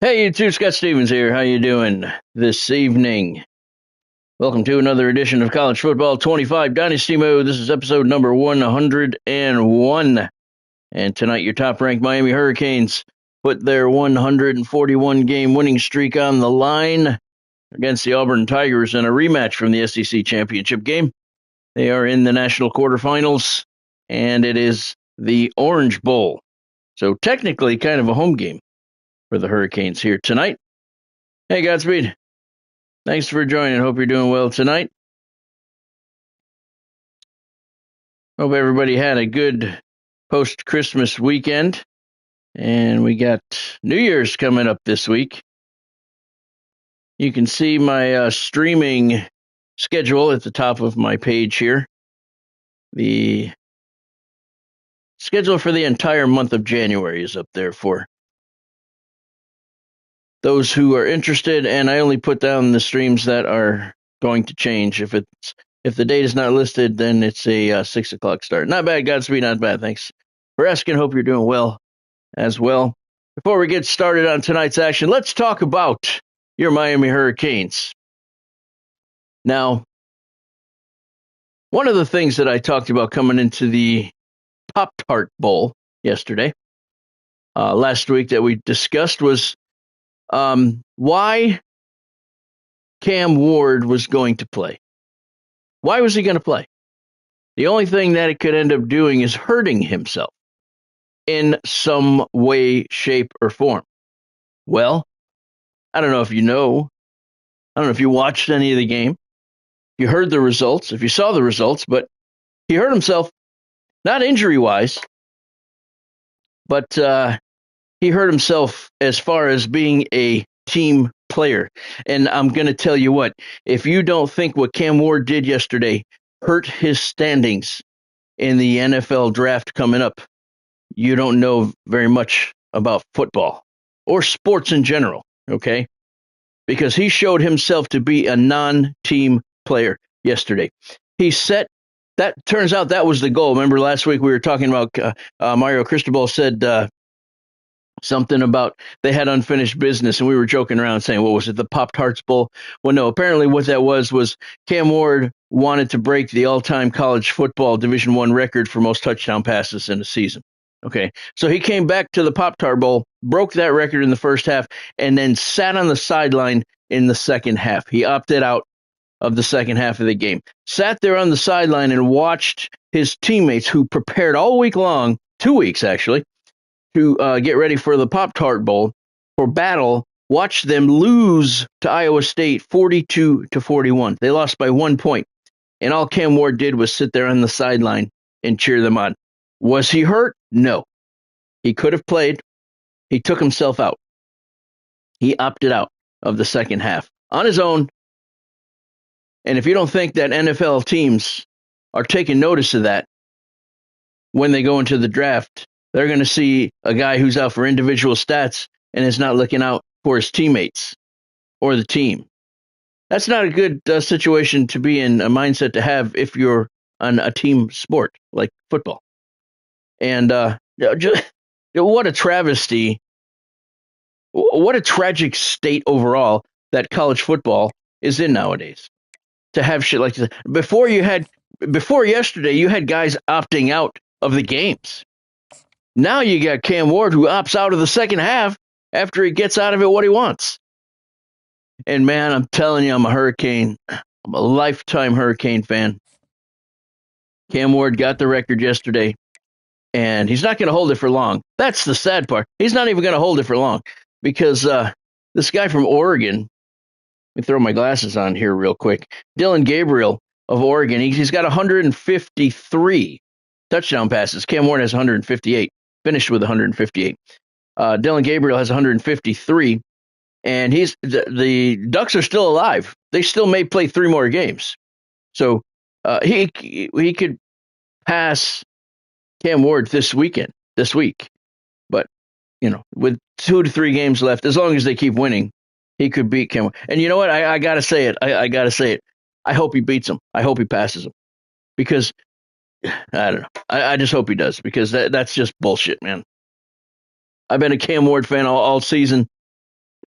Hey, you two, Scott Stevens here. How you doing this evening? Welcome to another edition of College Football 25 Dynasty Mode. This is episode number 101. And tonight, your top-ranked Miami Hurricanes put their 141-game winning streak on the line against the Auburn Tigers in a rematch from the SEC championship game. They are in the national quarterfinals, and it is the Orange Bowl. So technically kind of a home game for the Hurricanes here tonight. Hey, Godspeed. Thanks for joining. Hope you're doing well tonight. Hope everybody had a good post-Christmas weekend. And we got New Year's coming up this week. You can see my streaming schedule at the top of my page here. The schedule for the entire month of January is up there for those who are interested, and I only put down the streams that are going to change. If the date is not listed, then it's a 6 o'clock start. Not bad, Godspeed, not bad. Thanks for asking. Hope you're doing well as well. Before we get started on tonight's action, let's talk about your Miami Hurricanes. Now, one of the things that I talked about coming into the Pop-Tart Bowl yesterday, last week that we discussed was why Cam Ward was going to play. Why was he going to play? The only thing that it could end up doing is hurting himself in some way, shape, or form. Well, I don't know if you know. I don't know if you watched any of the game. You heard the results, if you saw the results, but he hurt himself, not injury-wise, but he hurt himself as far as being a team player. And I'm going to tell you what, if you don't think what Cam Ward did yesterday hurt his standings in the NFL draft coming up, you don't know very much about football or sports in general, okay? Because he showed himself to be a non-team player yesterday. He set that, turns out that was the goal. Remember last week we were talking about Mario Cristobal said something about they had unfinished business, and we were joking around saying, what was it, the Pop-Tarts Bowl? Well, no, apparently what that was Cam Ward wanted to break the all-time college football Division I record for most touchdown passes in a season. Okay, so he came back to the Pop-Tart Bowl, broke that record in the first half, and then sat on the sideline in the second half. He opted out of the second half of the game. Sat there on the sideline and watched his teammates who prepared all week long, 2 weeks actually, to get ready for the Pop-Tart Bowl for battle, watch them lose to Iowa State 42-41. They lost by 1 point. And all Cam Ward did was sit there on the sideline and cheer them on. Was he hurt? No. He could have played. He took himself out. He opted out of the second half on his own. And if you don't think that NFL teams are taking notice of that when they go into the draft, they're going to see a guy who's out for individual stats and is not looking out for his teammates or the team. That's not a good situation to be in, a mindset to have if you're on a team sport like football. And what a travesty, what a tragic state overall that college football is in nowadays. To have shit like this. Before yesterday, you had guys opting out of the games. Now you got Cam Ward who opts out of the second half after he gets out of it what he wants. And man, I'm telling you, I'm a lifetime Hurricane fan. Cam Ward got the record yesterday, and he's not going to hold it for long. That's the sad part. He's not even going to hold it for long because this guy from Oregon, let me throw my glasses on here real quick, Dylan Gabriel of Oregon, he's got 153 touchdown passes. Cam Ward has 158. Finished with 158. Dylan Gabriel has 153, and the Ducks are still alive. They still may play 3 more games, so he could pass Cam Ward this week. But with 2 to 3 games left, as long as they keep winning, he could beat Cam Ward. And you know what? I gotta say it. I gotta say it. I hope he beats him. I hope he passes him because. I don't know. I just hope he does because that's just bullshit, man. I've been a Cam Ward fan all season.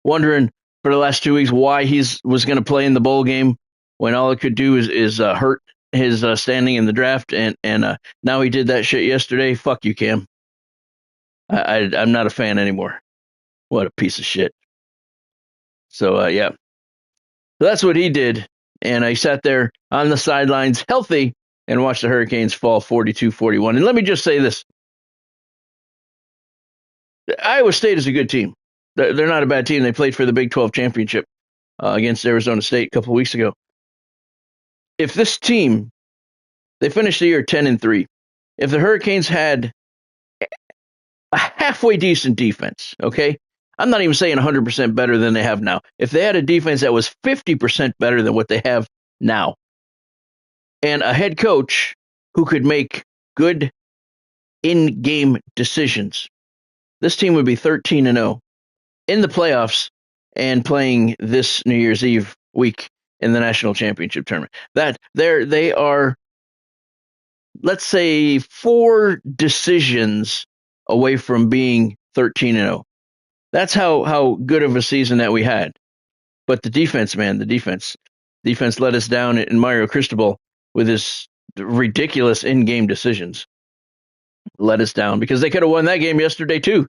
wondering for the last 2 weeks why he was going to play in the bowl game when all it could do is hurt his standing in the draft, and now he did that shit yesterday. Fuck you, Cam. I'm not a fan anymore. What a piece of shit. So yeah, so that's what he did, and I sat there on the sidelines, healthy, and watched the Hurricanes fall 42-41. And let me just say this: Iowa State is a good team. They're not a bad team. They played for the Big 12 championship against Arizona State a couple of weeks ago. If this team, they finished the year 10-3. If the Hurricanes had a halfway decent defense, okay? I'm not even saying 100% better than they have now. If they had a defense that was 50% better than what they have now, and a head coach who could make good in-game decisions, this team would be 13-0 in the playoffs and playing this New Year's Eve week in the national championship tournament. They are, let's say, 4 decisions away from being 13-0. That's how good of a season that we had. But the defense, man, the defense let us down in Mario Cristobal with his ridiculous in-game decisions. Let us down because they could have won that game yesterday too.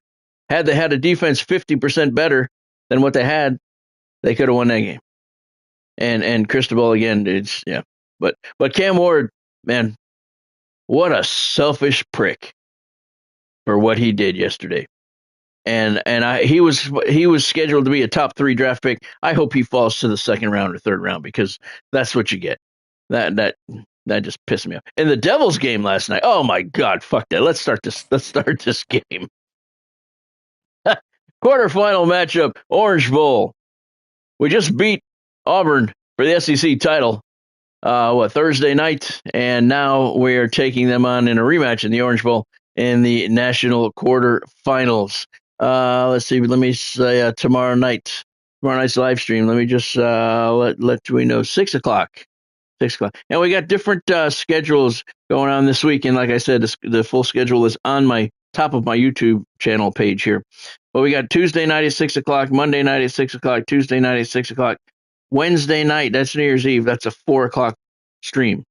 Had they had a defense 50% better than what they had, they could have won that game. And Cristobal again, it's yeah. But Cam Ward, man, what a selfish prick for what he did yesterday. And he was scheduled to be a top 3 draft pick. I hope he falls to the 2nd round or 3rd round because that's what you get. That just pissed me off. In the Devils game last night, oh my God, fuck that. Let's start this game. Quarterfinal matchup, Orange Bowl. We just beat Auburn for the SEC title, Thursday night, and now we're taking them on in a rematch in the Orange Bowl in the national quarterfinals. Let's see. Let me say tomorrow night's live stream. Let me just let we know 6 o'clock. 6 o'clock, and we got different schedules going on this week. And like I said, the full schedule is on my top of my YouTube channel page here. But we got Tuesday night at 6 o'clock, Monday night at 6 o'clock, Tuesday night at 6 o'clock, Wednesday night. That's New Year's Eve. That's a 4 o'clock stream,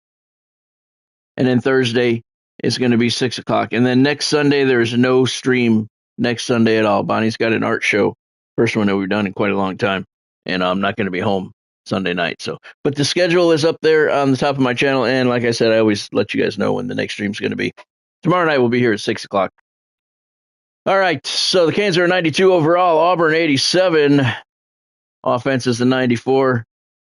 and then Thursday is going to be 6 o'clock, and then next Sunday there's no stream. Next Sunday at all. Bonnie's got an art show, first one that we've done in quite a long time, and I'm not going to be home Sunday night. So, but the schedule is up there on the top of my channel, and like I said, I always let you guys know when the next stream's going to be. Tomorrow night we'll be here at 6 o'clock. All right, so the Canes are 92 overall, Auburn 87. Offense is a 94.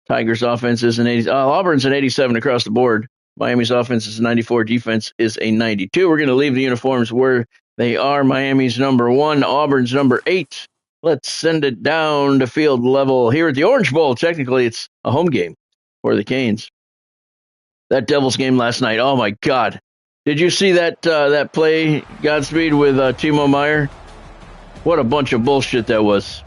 Tigers' offense is an 80. Auburn's an 87 across the board. Miami's offense is a 94. Defense is a 92. We're going to leave the uniforms where they are. Miami's number 1, Auburn's number 8. Let's send it down to field level here at the Orange Bowl. Technically, it's a home game for the Canes. That Devils game last night, oh my God. Did you see that play, Godspeed, with Timo Meyer? What a bunch of bullshit that was.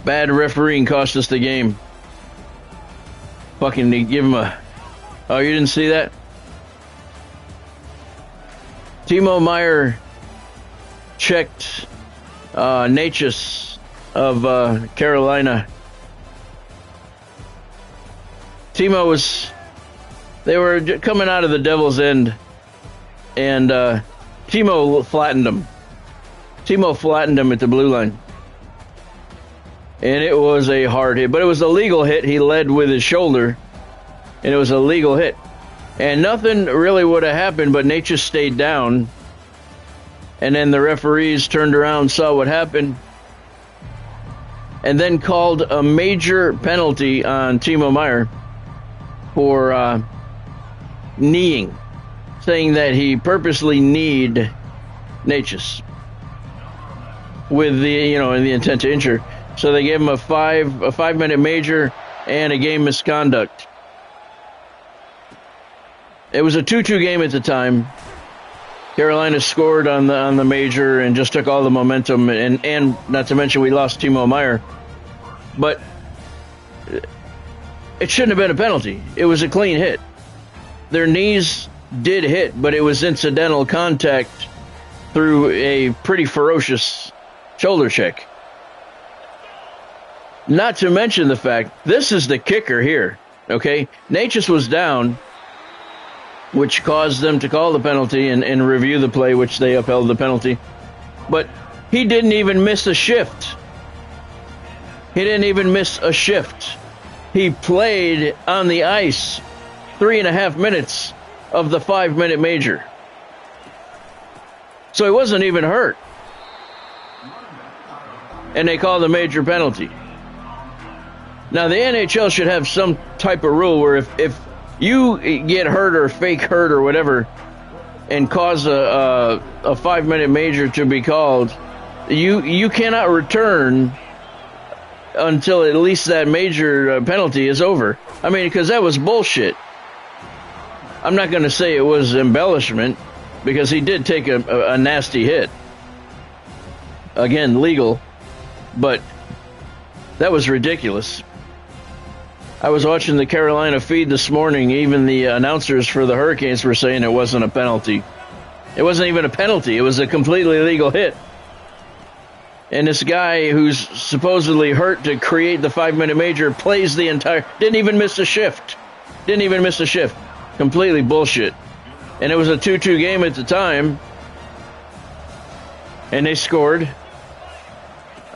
Bad refereeing cost us the game. Fucking give him a... Oh, you didn't see that? Timo Meyer checked Natchez of Carolina. They were coming out of the Devil's End, and Timo flattened him. Timo flattened him at the blue line. And it was a hard hit, but it was a legal hit. He led with his shoulder, and it was a legal hit. And nothing really would have happened, but Natchez stayed down. And then the referees turned around, saw what happened, and then called a major penalty on Timo Meyer for kneeing, saying that he purposely kneed Natchez with the in the intent to injure. So they gave him a 5-minute major and a game misconduct. It was a 2-2 game at the time. Carolina scored on the major and just took all the momentum, and not to mention we lost Timo Meyer. But it shouldn't have been a penalty. It was a clean hit. Their knees did hit, but it was incidental contact through a pretty ferocious shoulder check. Not to mention the fact, this is the kicker here, okay? Natchez was down, which caused them to call the penalty and review the play, which they upheld the penalty. But he didn't even miss a shift. He didn't even miss a shift. He played on the ice 3.5 minutes of the 5-minute major. So he wasn't even hurt. And they called a major penalty. Now, the NHL should have some type of rule where if you get hurt or fake hurt or whatever and cause a 5-minute major to be called, you cannot return until at least that major penalty is over. I mean, because that was bullshit. I'm not going to say it was embellishment because he did take a nasty hit. Again, legal, but that was ridiculous. I was watching the Carolina feed this morning. Even the announcers for the Hurricanes were saying it wasn't a penalty. It wasn't even a penalty. It was a completely legal hit. And this guy who's supposedly hurt to create the 5-minute major plays the entire... Didn't even miss a shift. Completely bullshit. And it was a 2-2 game at the time. And they scored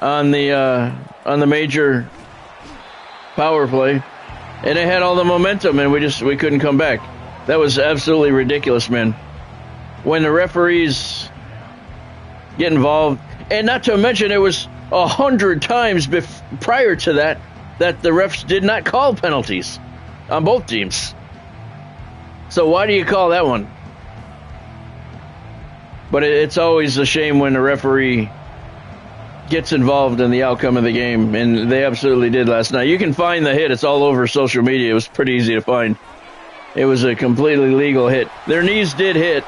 on the major power play. And they had all the momentum, and we couldn't come back. That was absolutely ridiculous, man. When the referees get involved, and not to mention it was 100 times prior to that the refs did not call penalties on both teams. So why do you call that one? But it's always a shame when the referee gets involved in the outcome of the game, and they absolutely did last night. You can find the hit. It's all over social media. It was pretty easy to find. It was a completely legal hit. Their knees did hit,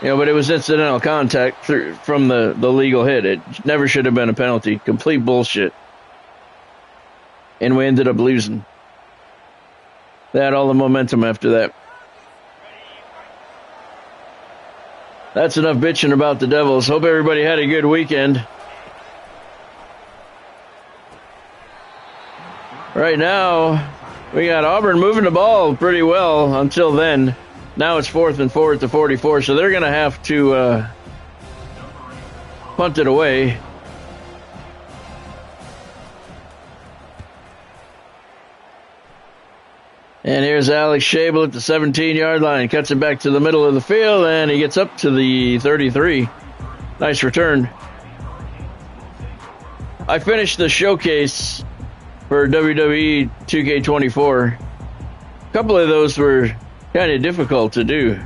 but it was incidental contact from the legal hit. It never should have been a penalty. Complete bullshit. And we ended up losing. They had all the momentum after that. That's enough bitching about the Devils. Hope everybody had a good weekend. Right now, we got Auburn moving the ball pretty well until then. Now it's 4th and 4 at the 44, so they're going to have to punt it away. And here's Alex Schabel at the 17-yard line. Cuts it back to the middle of the field, and he gets up to the 33. Nice return. I finished the showcase for WWE 2K24. A couple of those were kind of difficult to do,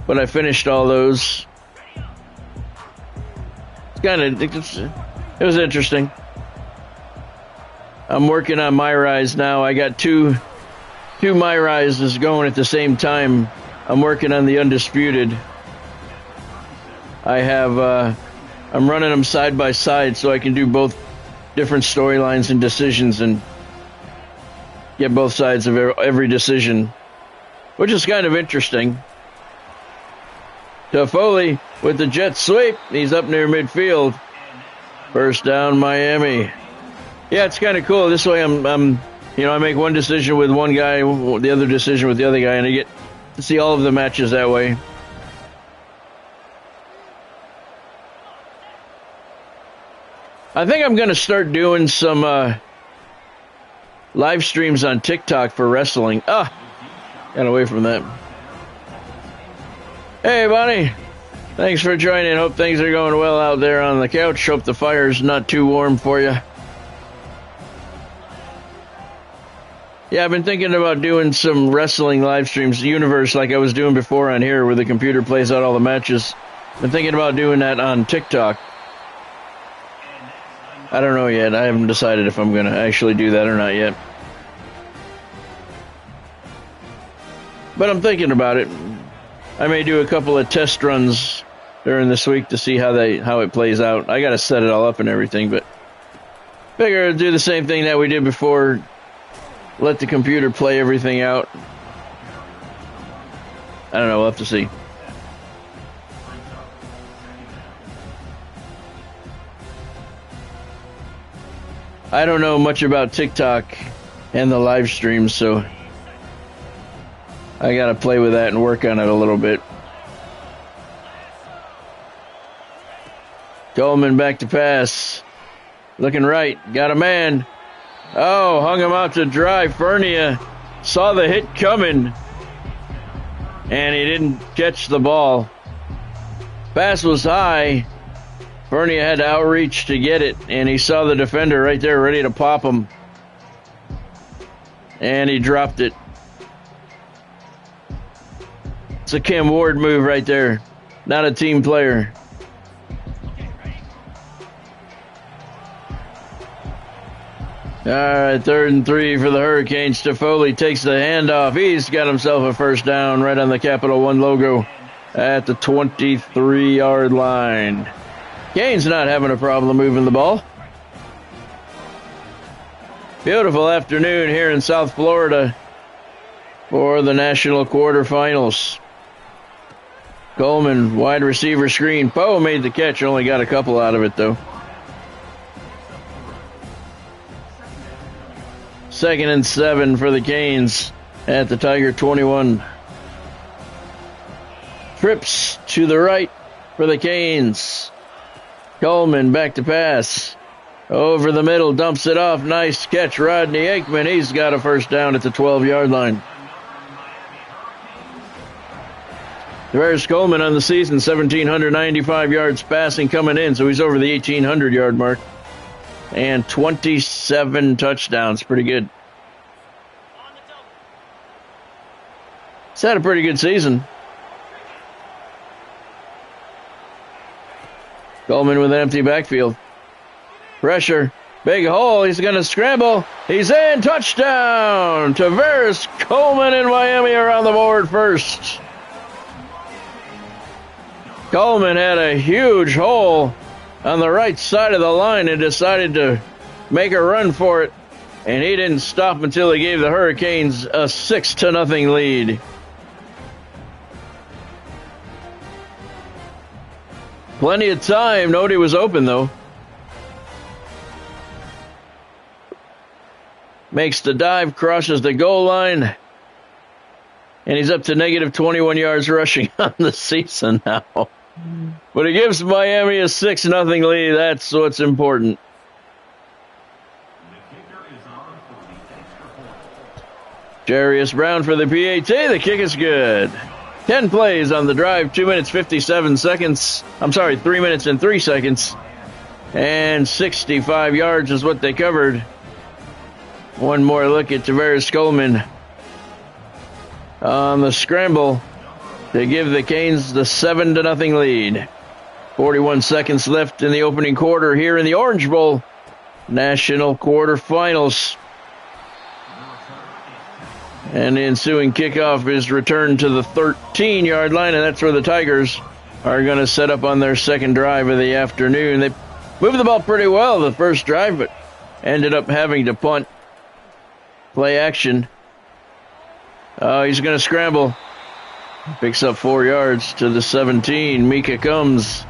but I finished all those. It was interesting. I'm working on My Rise now. I got two My Rises going at the same time. I'm working on the Undisputed. I'm running them side by side so I can do both different storylines and decisions and get both sides of every decision, which is kind of interesting. Toffoli with the jet sweep. He's up near midfield. First down, Miami. Yeah, it's kind of cool. This way I make one decision with one guy, the other decision with the other guy, and I get to see all of the matches that way. I think I'm going to start doing some live streams on TikTok for wrestling. Got away from that. Hey, Bonnie. Thanks for joining. Hope things are going well out there on the couch. Hope the fire's not too warm for you. Yeah, I've been thinking about doing some wrestling live streams, Universe, like I was doing before on here, where the computer plays out all the matches. Been thinking about doing that on TikTok. I don't know yet. I haven't decided if I'm going to actually do that or not yet. But I'm thinking about it. I may do a couple of test runs during this week to see how it plays out. I got to set it all up and everything, but figure I'd do the same thing that we did before. Let the computer play everything out. I don't know. We'll have to see. I don't know much about TikTok and the live streams, so I got to play with that and work on it a little bit. Coleman back to pass. Looking right. Got a man. Oh, hung him out to dry. Fernia saw the hit coming, and he didn't catch the ball. Pass was high. Fernia had to outreach to get it, and he saw the defender right there ready to pop him. And he dropped it. It's a Cam Ward move right there. Not a team player. All right, 3rd and 3 for the Hurricanes. Toffoli takes the handoff. He's got himself a first down right on the Capital One logo at the 23-yard line. Canes not having a problem moving the ball. Beautiful afternoon here in South Florida for the national quarterfinals. Coleman, wide receiver screen. Poe made the catch, only got a couple out of it, though. 2nd and 7 for the Canes at the Tiger 21. Trips to the right for the Canes. Coleman back to pass. Over the middle, dumps it off. Nice catch, Rodney Aikman. He's got a first down at the 12-yard line. Tavares Coleman on the season, 1,795 yards passing coming in, so he's over the 1,800-yard mark. And 27 touchdowns. Pretty good. He's had a pretty good season. Coleman with an empty backfield. Pressure. Big hole. He's going to scramble. He's in. Touchdown. Tavares Coleman in Miami are on the board first. Coleman had a huge hole on the right side of the line and decided to make a run for it, and he didn't stop until he gave the Hurricanes a 6-0 lead. Plenty of time. Nobody was open, though. Makes the dive, crosses the goal line, and he's up to negative 21 yards rushing on the season now. But it gives Miami a 6-0 lead. That's what's important. Jarius Brown for the PAT. The kick is good. 10 plays on the drive. 2 minutes, 57 seconds. 3 minutes and 3 seconds. And 65 yards is what they covered. One more look at Tavares Coleman on the scramble to give the Canes the 7-0 lead. 41 seconds left in the opening quarter here in the Orange Bowl National Quarterfinals. And the ensuing kickoff is returned to the 13-yard line, and that's where the Tigers are going to set up on their second drive of the afternoon. They moved the ball pretty well the first drive, but ended up having to punt. Play action. He's going to scramble. Picks up 4 yards to the 17. Mika comes.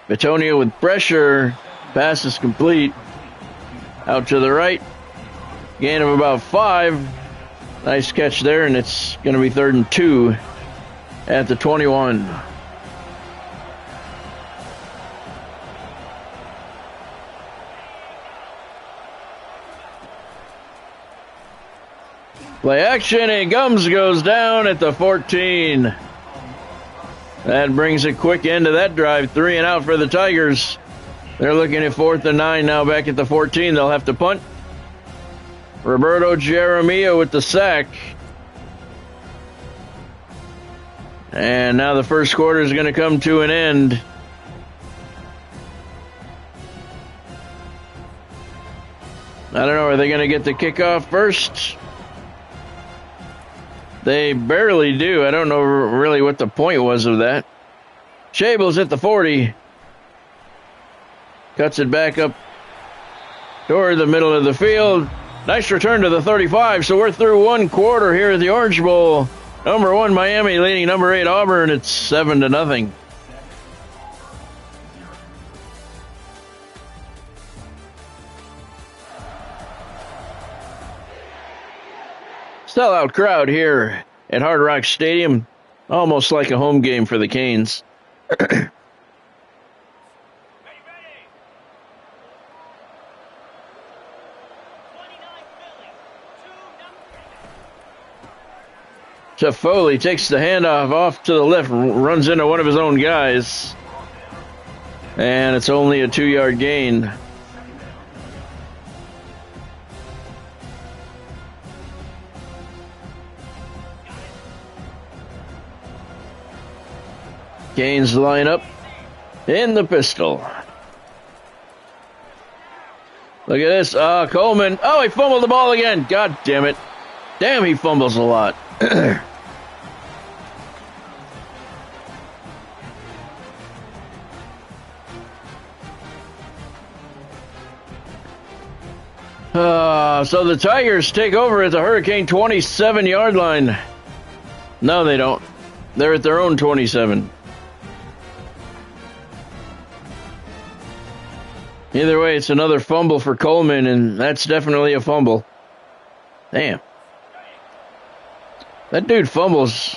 Bitonio with pressure. Pass is complete. Out to the right. Gain of about 5. Nice catch there, and it's going to be 3rd and 2 at the 21. Play action, and Gums goes down at the 14. That brings a quick end to that drive. 3 and out for the Tigers. They're looking at 4th and 9 now back at the 14. They'll have to punt. Roberto Jeremia with the sack. And now the first quarter is going to come to an end. I don't know, are they going to get the kickoff first? They barely do. I don't know really what the point was of that. Shable's at the 40. Cuts it back up toward the middle of the field. Nice return to the 35, so we're through one quarter here at the Orange Bowl. Number 1, Miami leading number 8, Auburn. It's 7-0. Sellout crowd here at Hard Rock Stadium. Almost like a home game for the Canes. Foley takes the handoff off to the left, runs into one of his own guys. And it's only a 2-yard gain. Canes line up in the pistol. Look at this. Coleman. Oh, he fumbled the ball again. God damn it. Damn, he fumbles a lot. So the Tigers take over at the Hurricane 27-yard line. No, they don't. They're at their own 27. Either way, it's another fumble for Coleman, and that's definitely a fumble. Damn. That dude fumbles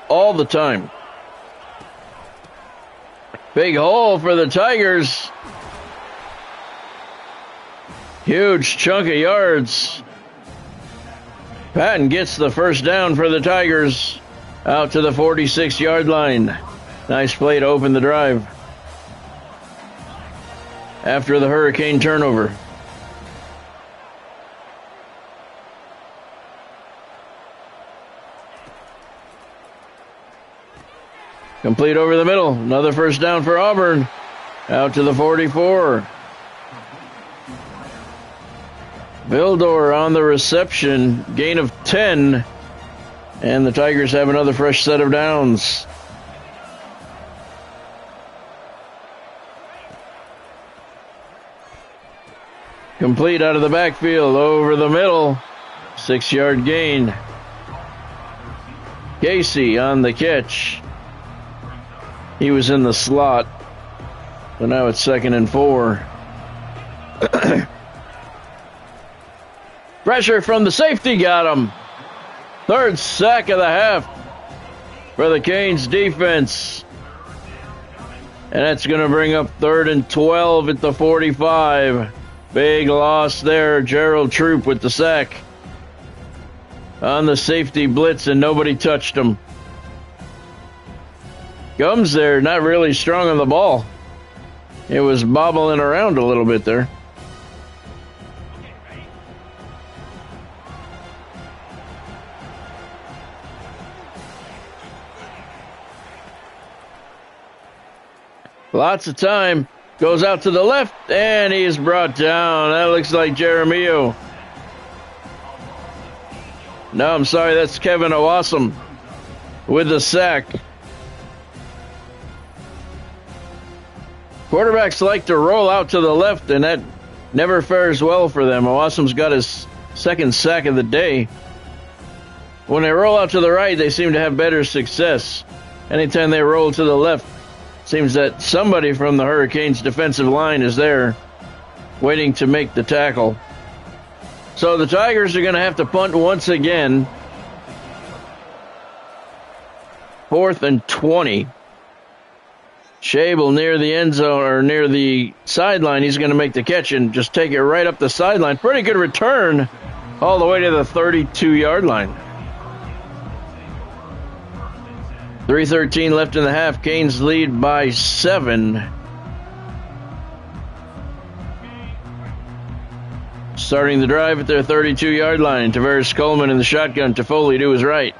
all the time. Big hole for the Tigers. Huge chunk of yards. Patton gets the first down for the Tigers out to the 46-yard line. Nice play to open the drive after the Hurricane turnover. Complete over the middle. Another first down for Auburn. Out to the 44. Vildor on the reception. Gain of 10. And the Tigers have another fresh set of downs. Complete out of the backfield. Over the middle. 6-yard gain. Casey on the catch. He was in the slot. So now it's 2nd and 4. Pressure from the safety got him. 3rd sack of the half for the Canes defense. And that's going to bring up 3rd and 12 at the 45. Big loss there. Gerald Troop with the sack on the safety blitz, and nobody touched him. Gums there, not really strong on the ball. It was bobbling around a little bit there. Lots of time. Goes out to the left, and he's brought down. That looks like Jeremio. No, I'm sorry, that's Kevin Owasum with the sack. Quarterbacks like to roll out to the left, and that never fares well for them. Owasum's got his 2nd sack of the day. When they roll out to the right, they seem to have better success. Anytime they roll to the left, seems that somebody from the Hurricanes' defensive line is there waiting to make the tackle. So the Tigers are going to have to punt once again. 4th and 20. Schable near the end zone, or near the sideline. He's going to make the catch and just take it right up the sideline. Pretty good return all the way to the 32-yard line. 3:13 left in the half. Canes lead by 7. Starting the drive at their 32-yard line. Tavares Coleman in the shotgun. Toffoli to his right.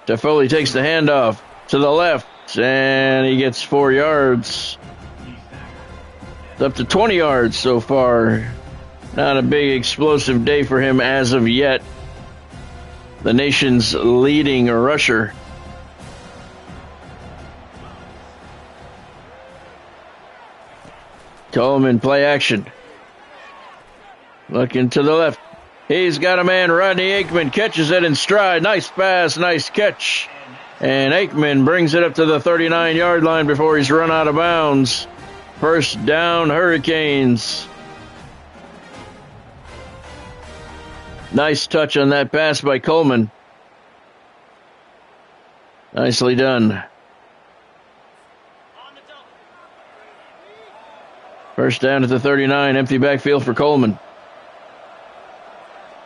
Toffoli takes the handoff to the left, and he gets 4 yards. It's up to 20 yards so far. Not a big explosive day for him as of yet. The nation's leading rusher. Coleman, play action. Looking to the left. He's got a man. Rodney Aikman catches it in stride. Nice pass, nice catch. And Aikman brings it up to the 39-yard line before he's run out of bounds. First down, Hurricanes. Nice touch on that pass by Coleman. Nicely done. First down at the 39, empty backfield for Coleman.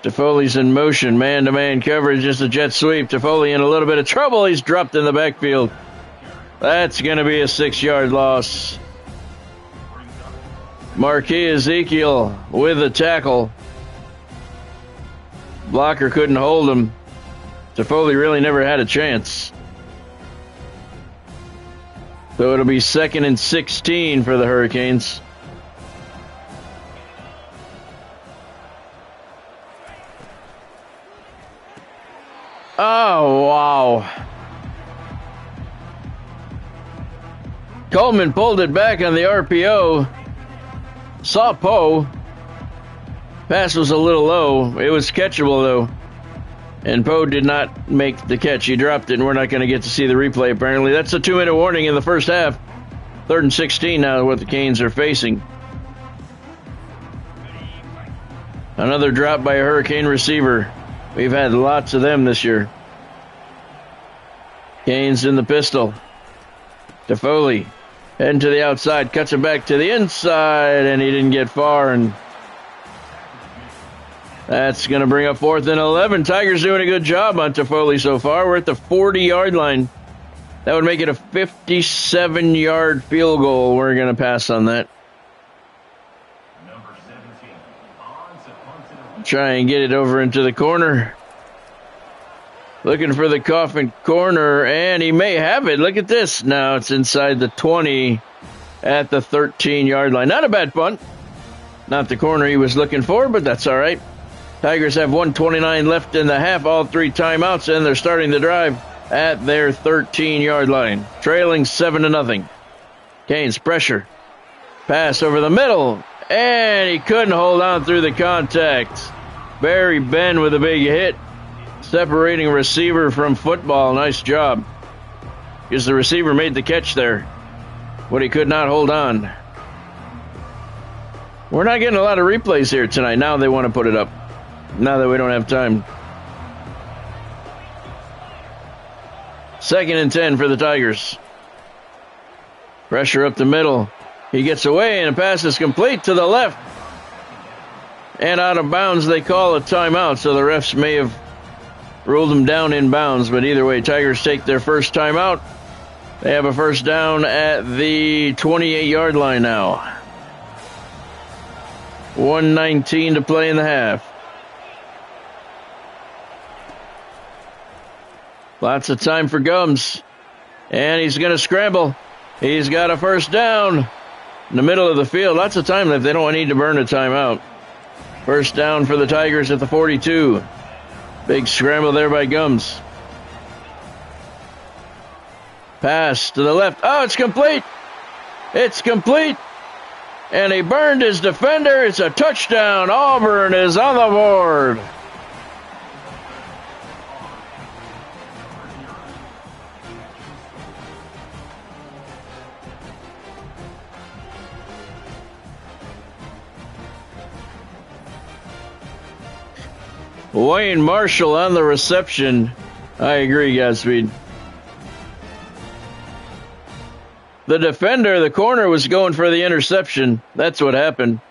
Toffoli's in motion, man-to-man coverage, just a jet sweep. Toffoli in a little bit of trouble. He's dropped in the backfield. That's going to be a 6-yard loss. Marquis Ezekiel with the tackle. Blocker couldn't hold him. Toffoli really never had a chance. So it'll be 2nd and 16 for the Hurricanes. Oh, wow. Coleman pulled it back on the RPO. Saw Poe. Pass was a little low. It was catchable, though. And Poe did not make the catch. He dropped it, and we're not going to get to see the replay, apparently. That's a 2-minute warning in the first half. 3rd and 16 now, what the Canes are facing. Another drop by a Hurricane receiver. We've had lots of them this year. Canes in the pistol. Toffoli heading to the outside, cuts it back to the inside, and he didn't get far, and that's going to bring up 4th and 11. Tigers doing a good job on Toffoli so far. We're at the 40-yard line. That would make it a 57-yard field goal. We're going to pass on that. Try and get it over into the corner. Looking for the coffin corner, and he may have it. Look at this. Now it's inside the 20 at the 13-yard line. Not a bad punt. Not the corner he was looking for, but that's all right. Tigers have 1:29 left in the half, all 3 timeouts, and they're starting the drive at their 13-yard line, trailing 7-0. Canes pressure. Pass over the middle, and he couldn't hold on through the contact. Barry Ben with a big hit. Separating receiver from football. Nice job. Because the receiver made the catch there, but he could not hold on. We're not getting a lot of replays here tonight. Now they want to put it up. Now that we don't have time. 2nd and 10 for the Tigers. Pressure up the middle. He gets away, and the pass is complete to the left. And out of bounds, they call a timeout, so the refs may have ruled him down in bounds. But either way, Tigers take their first timeout. They have a first down at the 28-yard line now. 1:19 to play in the half. Lots of time for Gums. And he's going to scramble. He's got a first down in the middle of the field. Lots of time left. They don't need to burn a timeout. First down for the Tigers at the 42. Big scramble there by Gums. Pass to the left. Oh, it's complete. It's complete. And he burned his defender. It's a touchdown. Auburn is on the board. Wayne Marshall on the reception. I agree, Godspeed. The defender, the corner, was going for the interception. That's what happened.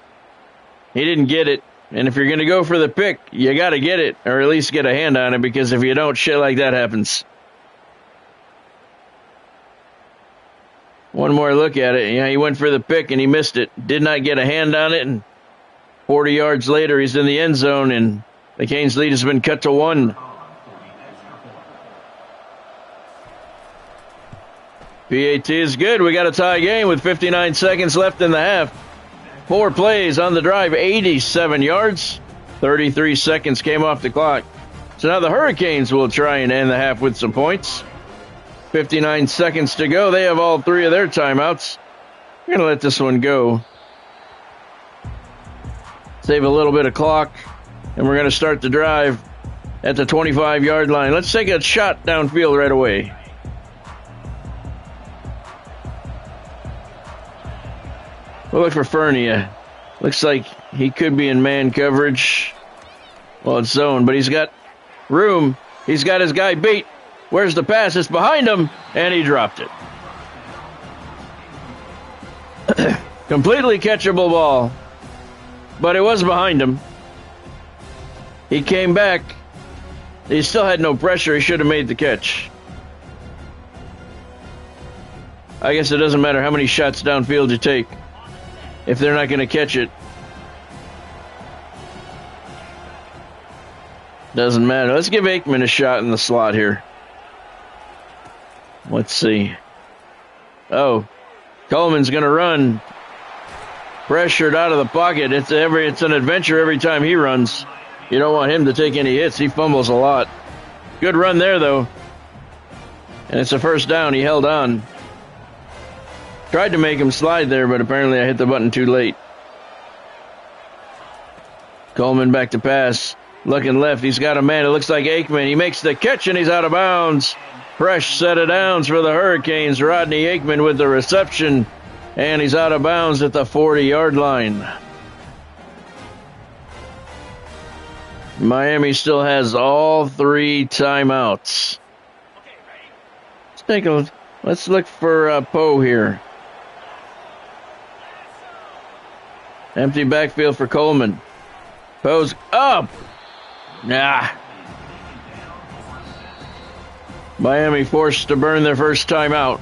He didn't get it. And if you're going to go for the pick, you got to get it, or at least get a hand on it, because if you don't, shit like that happens. One more look at it. Yeah, he went for the pick and he missed it. Did not get a hand on it. And 40 yards later, he's in the end zone, and the Canes lead has been cut to 1. PAT is good. We got a tie game with 59 seconds left in the half. 4 plays on the drive, 87 yards. 33 seconds came off the clock. So now the Hurricanes will try and end the half with some points. 59 seconds to go. They have all 3 of their timeouts. We're going to let this one go. Save a little bit of clock, and we're going to start the drive at the 25-yard line. Let's take a shot downfield right away. We'll look for Fernia. Looks like he could be in man coverage. Well, it's zone, but he's got room. He's got his guy beat. Where's the pass? It's behind him, and he dropped it. Completely catchable ball, but it was behind him. He came back. He still had no pressure. He should have made the catch. I guess it doesn't matter how many shots downfield you take if they're not going to catch it. Doesn't matter. Let's give Aikman a shot in the slot here. Let's see. Oh, Coleman's going to run. Pressured out of the pocket. It's an adventure every time he runs. You don't want him to take any hits. He fumbles a lot. Good run there, though. And it's a first down. He held on. Tried to make him slide there, but apparently I hit the button too late. Coleman back to pass. Looking left. He's got a man. It looks like Aikman. He makes the catch, and he's out of bounds. Fresh set of downs for the Hurricanes. Rodney Aikman with the reception. And he's out of bounds at the 40-yard line. Miami still has all 3 timeouts. Let's look for Poe here. Empty backfield for Coleman. Poe's up. Nah. Miami forced to burn their first timeout.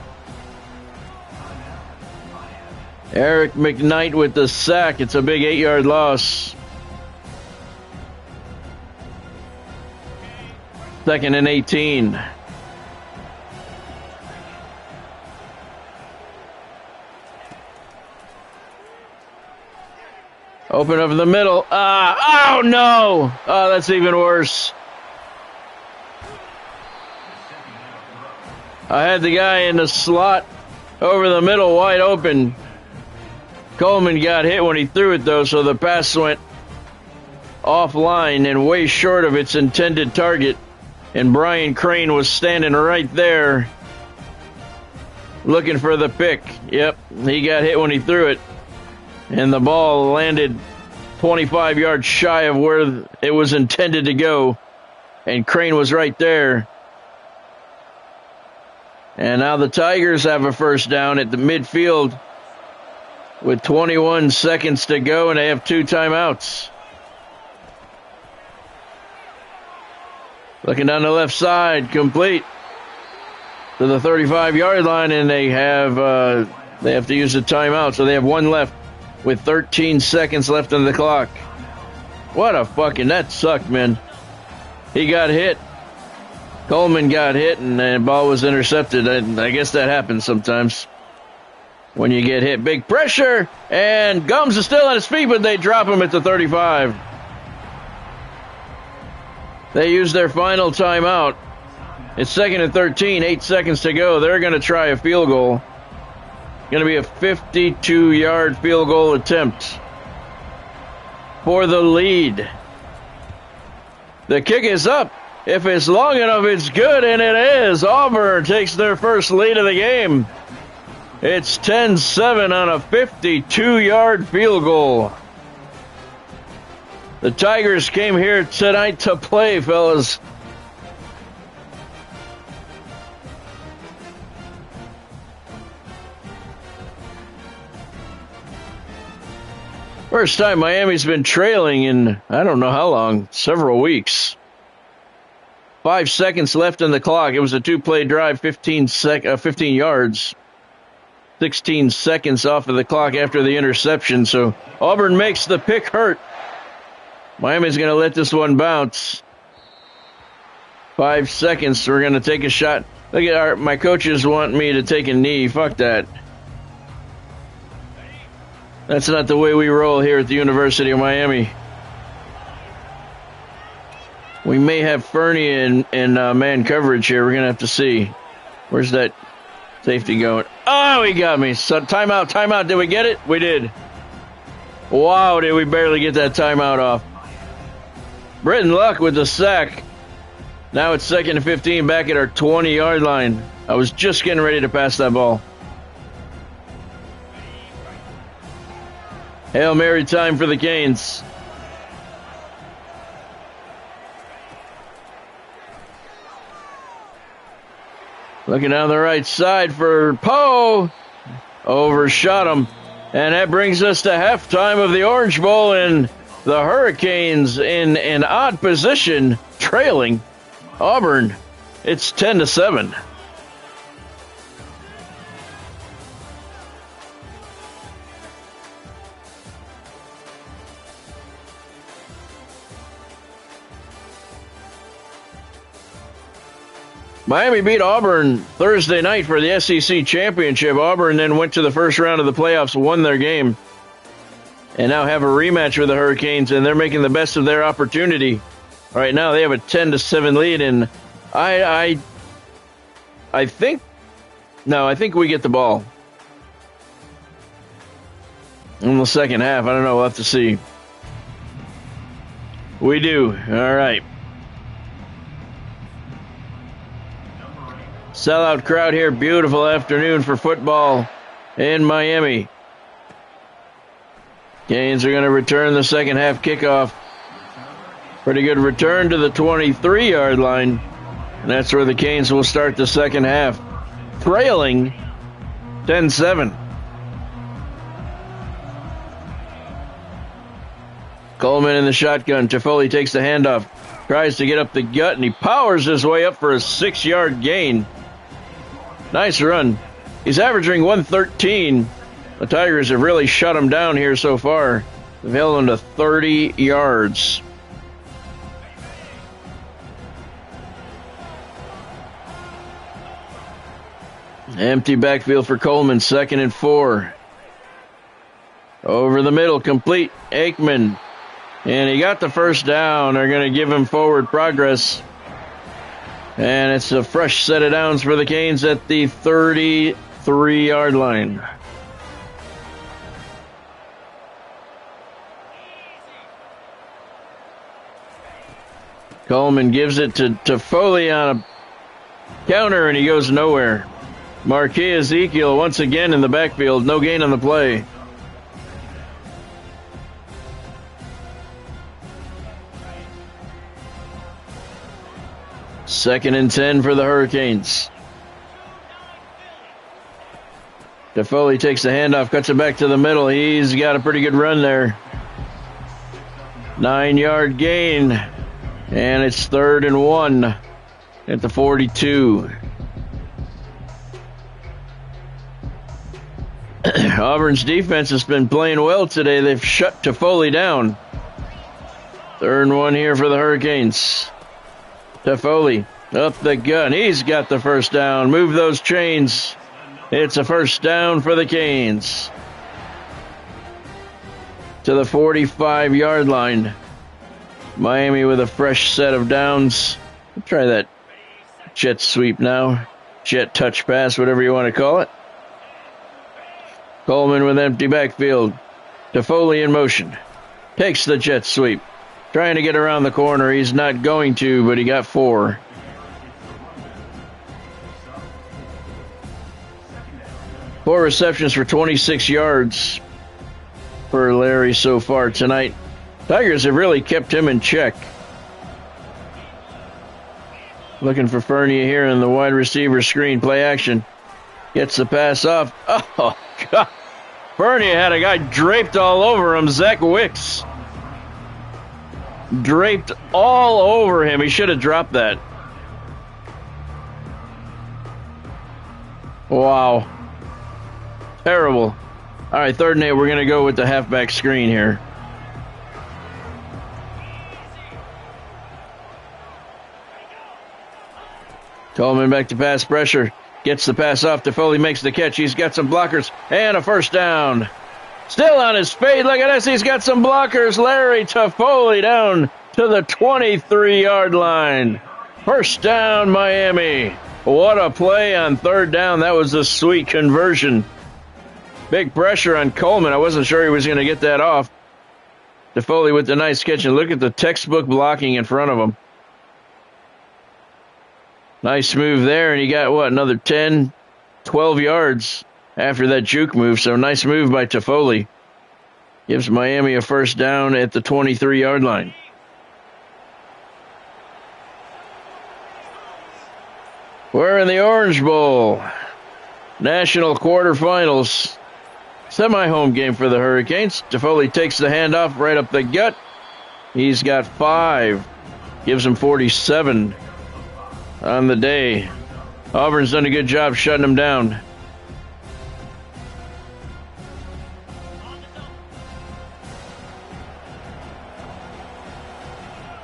Eric McKnight with the sack. It's a big 8-yard loss. 2nd and 18. Open up in the middle. Oh, no. Oh, that's even worse. I had the guy in the slot over the middle wide open. Coleman got hit when he threw it, though, so the pass went offline and way short of its intended target. And Brian Crane was standing right there looking for the pick. Yep, he got hit when he threw it. And the ball landed 25 yards shy of where it was intended to go. And Crane was right there. And now the Tigers have a first down at the midfield with 21 seconds to go, and they have 2 timeouts. Looking down the left side, complete to the 35-yard line, and they have to use a timeout, so they have 1 left with 13 seconds left on the clock. What a that sucked, man. He got hit. Coleman got hit, and the ball was intercepted. I guess that happens sometimes when you get hit. Big pressure, and Gums is still on his feet, but they drop him at the 35. They use their final timeout. It's 2nd and 13, 8 seconds to go. They're going to try a field goal. Going to be a 52-yard field goal attempt for the lead. The kick is up. If it's long enough, it's good, and it is. Auburn takes their first lead of the game. It's 10-7 on a 52-yard field goal. The Tigers came here tonight to play, fellas. First time Miami's been trailing in, I don't know how long, several weeks. 5 seconds left on the clock. It was a 2-play drive, 15 yards. 16 seconds off of the clock after the interception. So Auburn makes the pick hurt. Miami's going to let this one bounce. 5 seconds. We're going to take a shot. Look at my coaches want me to take a knee. Fuck that. That's not the way we roll here at the University of Miami. We may have Fernie in man coverage here. We're going to have to see. Where's that safety going? Oh, he got me. So timeout. Did we get it? We did. Wow, did we barely get that timeout off. Britton Luck with the sack. Now it's 2nd and 15 back at our 20-yard line. I was just getting ready to pass that ball. Hail Mary time for the Canes. Looking down the right side for Poe. Overshot him. And that brings us to halftime of the Orange Bowl, and the Hurricanes in an odd position, trailing Auburn. It's 10-7. Miami beat Auburn Thursday night for the SEC championship. Auburn then went to the first round of the playoffs, won their game, and now have a rematch with the Hurricanes, and they're making the best of their opportunity. Right now, they have a 10-7 lead, and I think we get the ball in the second half. I don't know. We'll have to see. We do. All right. Sellout crowd here. Beautiful afternoon for football in Miami. Canes are going to return the second half kickoff. Pretty good return to the 23-yard line. And that's where the Canes will start the second half. Trailing 10-7. Coleman in the shotgun. Toffoli takes the handoff. Tries to get up the gut, and he powers his way up for a 6-yard gain. Nice run. He's averaging 113. The Tigers have really shut him down here so far. They've held him to 30 yards. Empty backfield for Coleman, 2nd and 4. Over the middle, complete. Aikman. And he got the first down. They're going to give him forward progress. And it's a fresh set of downs for the Canes at the 33-yard line. Coleman gives it to Foley on a counter, and he goes nowhere. Marquis Ezekiel once again in the backfield. No gain on the play. Second and 10 for the Hurricanes. Toffoli takes the handoff, cuts it back to the middle. He's got a pretty good run there. 9-yard gain. And it's 3rd and 1 at the 42. Auburn's defense has been playing well today. They've shut Toffoli down. 3rd and 1 here for the Hurricanes. Toffoli up the gun. He's got the first down. Move those chains. It's a first down for the Canes. To the 45-yard line. Miami with a fresh set of downs. We'll try that jet sweep now. Jet touch pass, whatever you want to call it. Coleman with empty backfield. Toffoli in motion. Takes the jet sweep. Trying to get around the corner. He's not going to, but he got 4. Four receptions for 26 yards for Larry so far tonight. Tigers have really kept him in check. Looking for Fernie here in the wide receiver screen. Play action. Gets the pass off. Oh, God. Fernie had a guy draped all over him. Zach Wicks. Draped all over him. He should have dropped that. Wow. Terrible. All right, 3rd and 8. We're going to go with the halfback screen here. Coleman back to pass pressure. Gets the pass off to Foley. Makes the catch. He's got some blockers. And a first down. Still on his feet. Look at this. He's got some blockers. Larry Toffoli down to the 23-yard line. First down, Miami. What a play on 3rd down. That was a sweet conversion. Big pressure on Coleman. I wasn't sure he was going to get that off. Toffoli with the nice catch, and look at the textbook blocking in front of him. Nice move there, and he got, another 10, 12 yards after that juke move, so nice move by Toffoli. Gives Miami a first down at the 23-yard line. We're in the Orange Bowl. National quarterfinals. Semi-home game for the Hurricanes. Toffoli takes the handoff right up the gut. He's got 5. Gives him 47 on the day. Auburn's done a good job shutting him down.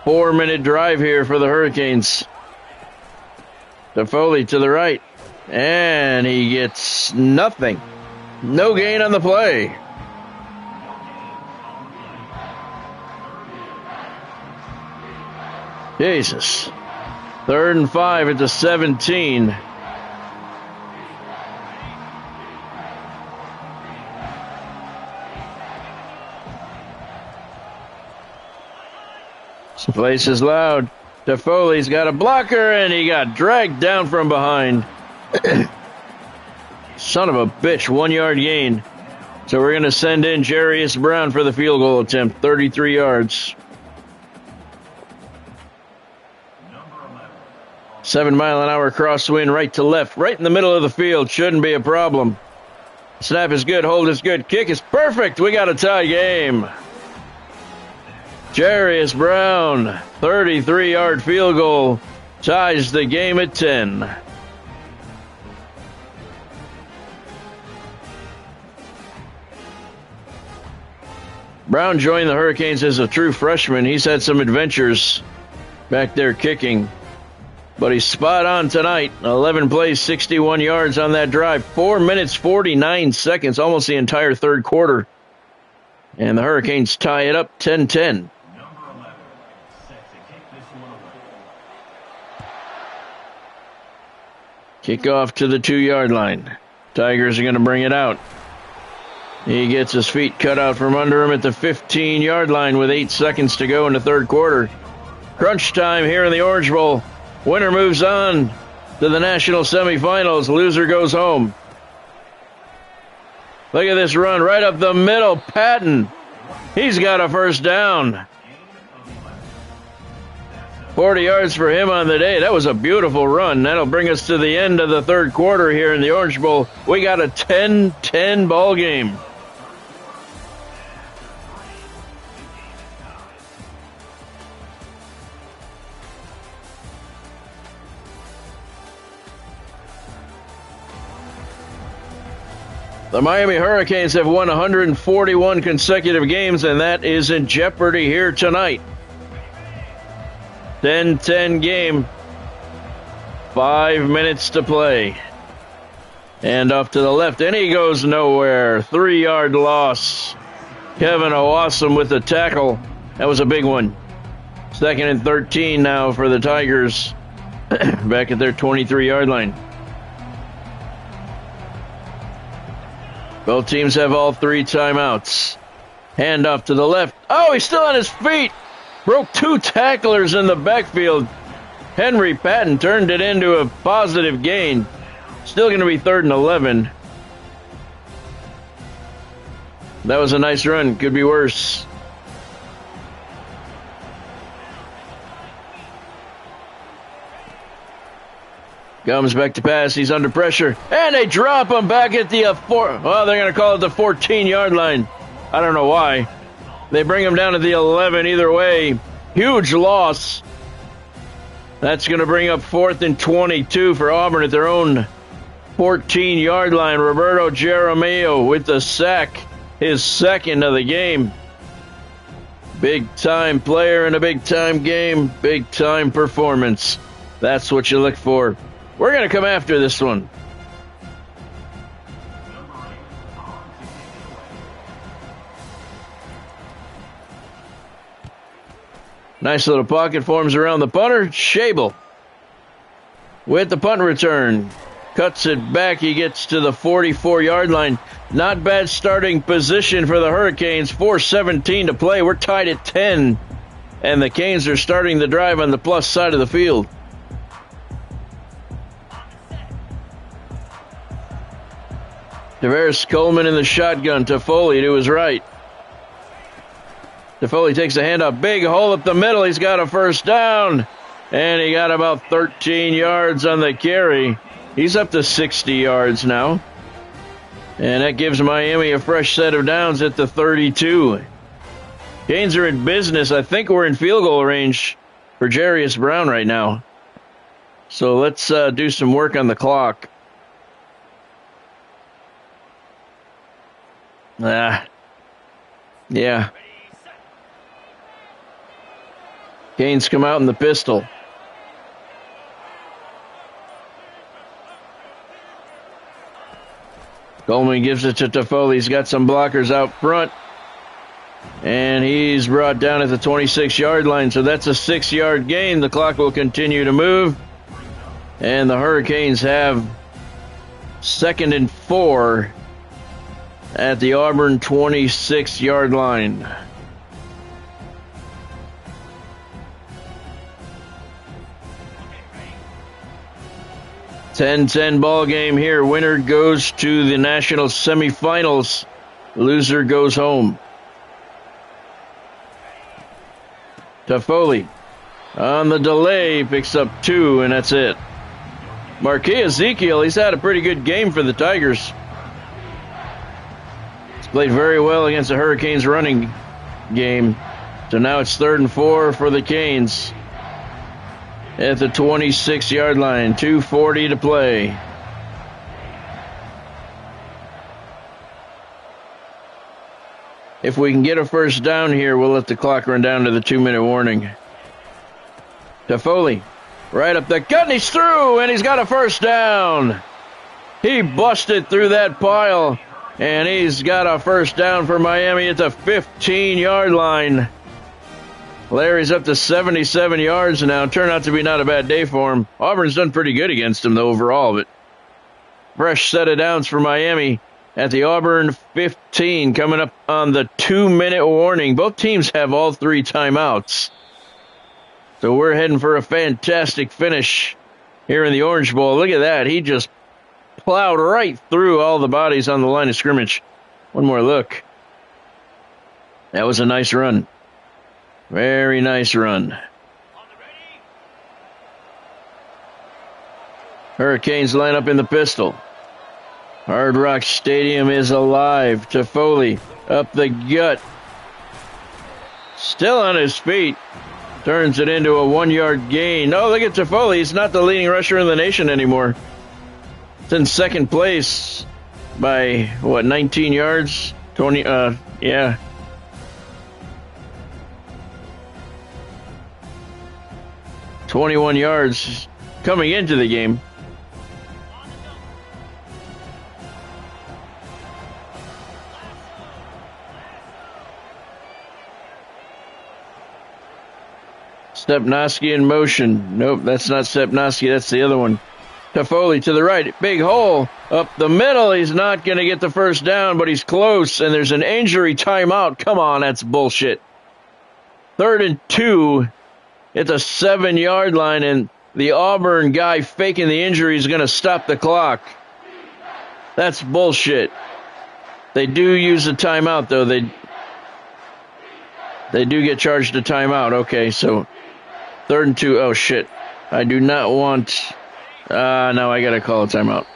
Four-minute drive here for the Hurricanes. Toffoli to the right. And he gets nothing. No gain on the play. Jesus. 3rd and 5 at the 17. This place is loud. Toffoli's got a blocker, and he got dragged down from behind. Son of a bitch, 1-yard gain. So we're going to send in Jarius Brown for the field goal attempt, 33 yards. 7-mile-an-hour crosswind right to left, right in the middle of the field. Shouldn't be a problem. Snap is good, hold is good, kick is perfect. We got a tie game. Jarius Brown, 33-yard field goal, ties the game at 10. Brown joined the Hurricanes as a true freshman. He's had some adventures back there kicking, but he's spot on tonight. 11 plays, 61 yards on that drive. 4 minutes, 49 seconds, almost the entire third quarter. And the Hurricanes tie it up 10-10. Kickoff to the 2-yard line. Tigers are going to bring it out. He gets his feet cut out from under him at the 15-yard line with 8 seconds to go in the third quarter. Crunch time here in the Orange Bowl. Winner moves on to the national semifinals. Loser goes home. Look at this run right up the middle. Patton. He's got a first down. 40 yards for him on the day. That was a beautiful run. That'll bring us to the end of the third quarter here in the Orange Bowl. We got a 10-10 ball game. The Miami Hurricanes have won 141 consecutive games, and that is in jeopardy here tonight. 10-10 game. 5 minutes to play. And off to the left, and he goes nowhere. 3-yard loss. Kevin Owasum with the tackle. That was a big one. 2nd and 13 now for the Tigers. Back at their 23-yard line. Both teams have all 3 timeouts. Hand off to the left. Oh, he's still on his feet. Broke 2 tacklers in the backfield. Henry Patton turned it into a positive gain. Still going to be 3rd and 11. That was a nice run. Could be worse. Comes back to pass. He's under pressure. And they drop him back at the they're going to call it the 14-yard line. I don't know why. They bring him down to the 11 either way. Huge loss. That's going to bring up 4th and 22 for Auburn at their own 14-yard line. Roberto Jaramillo with the sack, his 2nd of the game. Big-time player in a big-time game, big-time performance. That's what you look for. We're going to come after this one. Nice little pocket forms around the punter. Schable with the punt return. cuts it back. He gets to the 44-yard line. Not bad starting position for the Hurricanes. 4:17 to play. We're tied at 10, and the Canes are starting the drive on the plus side of the field. Tavares Coleman in the shotgun. Toffoli to his right. Toffoli takes a handoff. Big hole up the middle. He's got a first down. And he got about 13 yards on the carry. He's up to 60 yards now. And that gives Miami a fresh set of downs at the 32. Canes are in business. I think we're in field goal range for Jarius Brown right now. So let's do some work on the clock. Yeah. Canes come out in the pistol. Coleman gives it to Toffoli. He's got some blockers out front. And he's brought down at the 26-yard line. So that's a 6-yard gain. The clock will continue to move. And the Hurricanes have 2nd and 4 at the Auburn 26-yard line. Ten ball game here. Winner goes to the national semifinals. Loser goes home. Toffoli on the delay picks up 2, and that's it. Marquis Ezekiel, he's had a pretty good game for the Tigers. He's played very well against the Hurricanes running game. So now it's 3rd and 4 for the Canes. At the 26-yard line, 2:40 to play. If we can get a first down here, we'll let the clock run down to the 2-minute warning. Toffoli, right up the gut, and he's through, and he's got a first down. He busted through that pile, and he's got a first down for Miami at the 15-yard line. Larry's up to 77 yards now. Turned out to be not a bad day for him. Auburn's done pretty good against him, though, overall. But fresh set of downs for Miami at the Auburn 15, coming up on the 2-minute warning. Both teams have all 3 timeouts. So we're heading for a fantastic finish here in the Orange Bowl. Look at that. He just plowed right through all the bodies on the line of scrimmage. One more look. That was a nice run. Very nice run. Hurricanes line up in the pistol. Hard Rock Stadium is alive. Toffoli up the gut. Still on his feet. Turns it into a 1-yard gain. Oh, look at Toffoli. He's not the leading rusher in the nation anymore. It's in 2nd place by, 19 yards? 20, yeah. 21 yards coming into the game. Stepnoski in motion. Nope, that's not Stepnoski. That's the other one. Toffoli to the right. Big hole up the middle. He's not going to get the first down, but he's close, and there's an injury timeout. Come on, that's bullshit. 3rd and 2. At the 7-yard line, and the Auburn guy faking the injury is going to stop the clock. That's bullshit. They do use a timeout, though. They do get charged a timeout. Okay, so 3rd and 2. Oh, shit. I do not want... no, I got to call a timeout.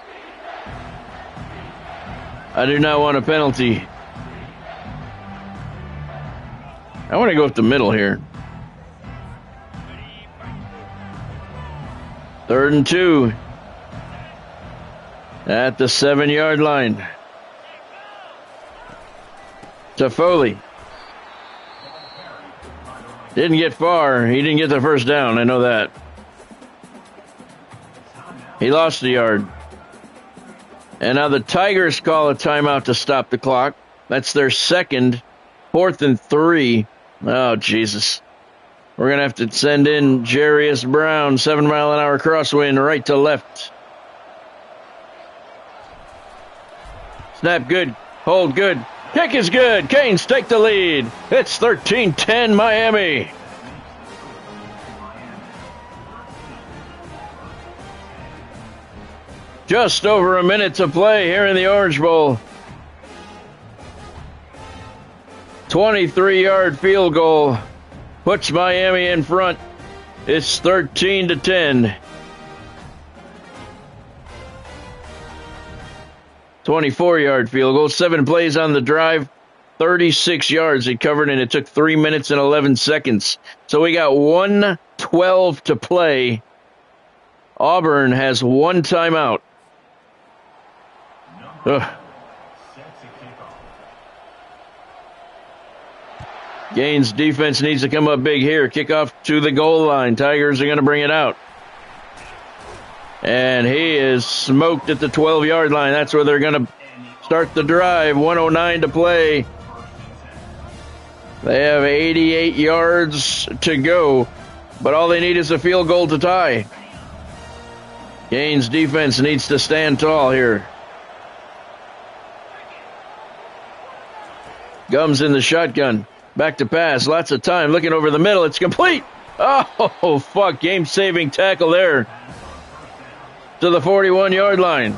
I do not want a penalty. I want to go up the middle here. 3rd and 2 at the 7-yard line. Toffoli didn't get far. He didn't get the first down. I know that. He lost a yard. And now the Tigers call a timeout to stop the clock. That's their 2nd, 4th and 3. Oh, Jesus. We're going to have to send in Jarius Brown, 7-mile-an-hour crosswind right to left. Snap good. Hold good. Kick is good. Canes take the lead. It's 13-10 Miami. Just over a minute to play here in the Orange Bowl. 23-yard field goal puts Miami in front. It's 13-10. 24-yard field goal. 7 plays on the drive. 36 yards he covered, and it took 3 minutes and 11 seconds. So we got 1:12 to play. Auburn has 1 timeout. Ugh. Gaines' defense needs to come up big here. Kickoff to the goal line. Tigers are going to bring it out. And he is smoked at the 12-yard line. That's where they're going to start the drive. 1:09 to play. They have 88 yards to go, but all they need is a field goal to tie. Gaines' defense needs to stand tall here. Gums in the shotgun. Back to pass. Lots of time. Looking over the middle. It's complete. Oh, fuck. Game-saving tackle there. To the 41-yard line.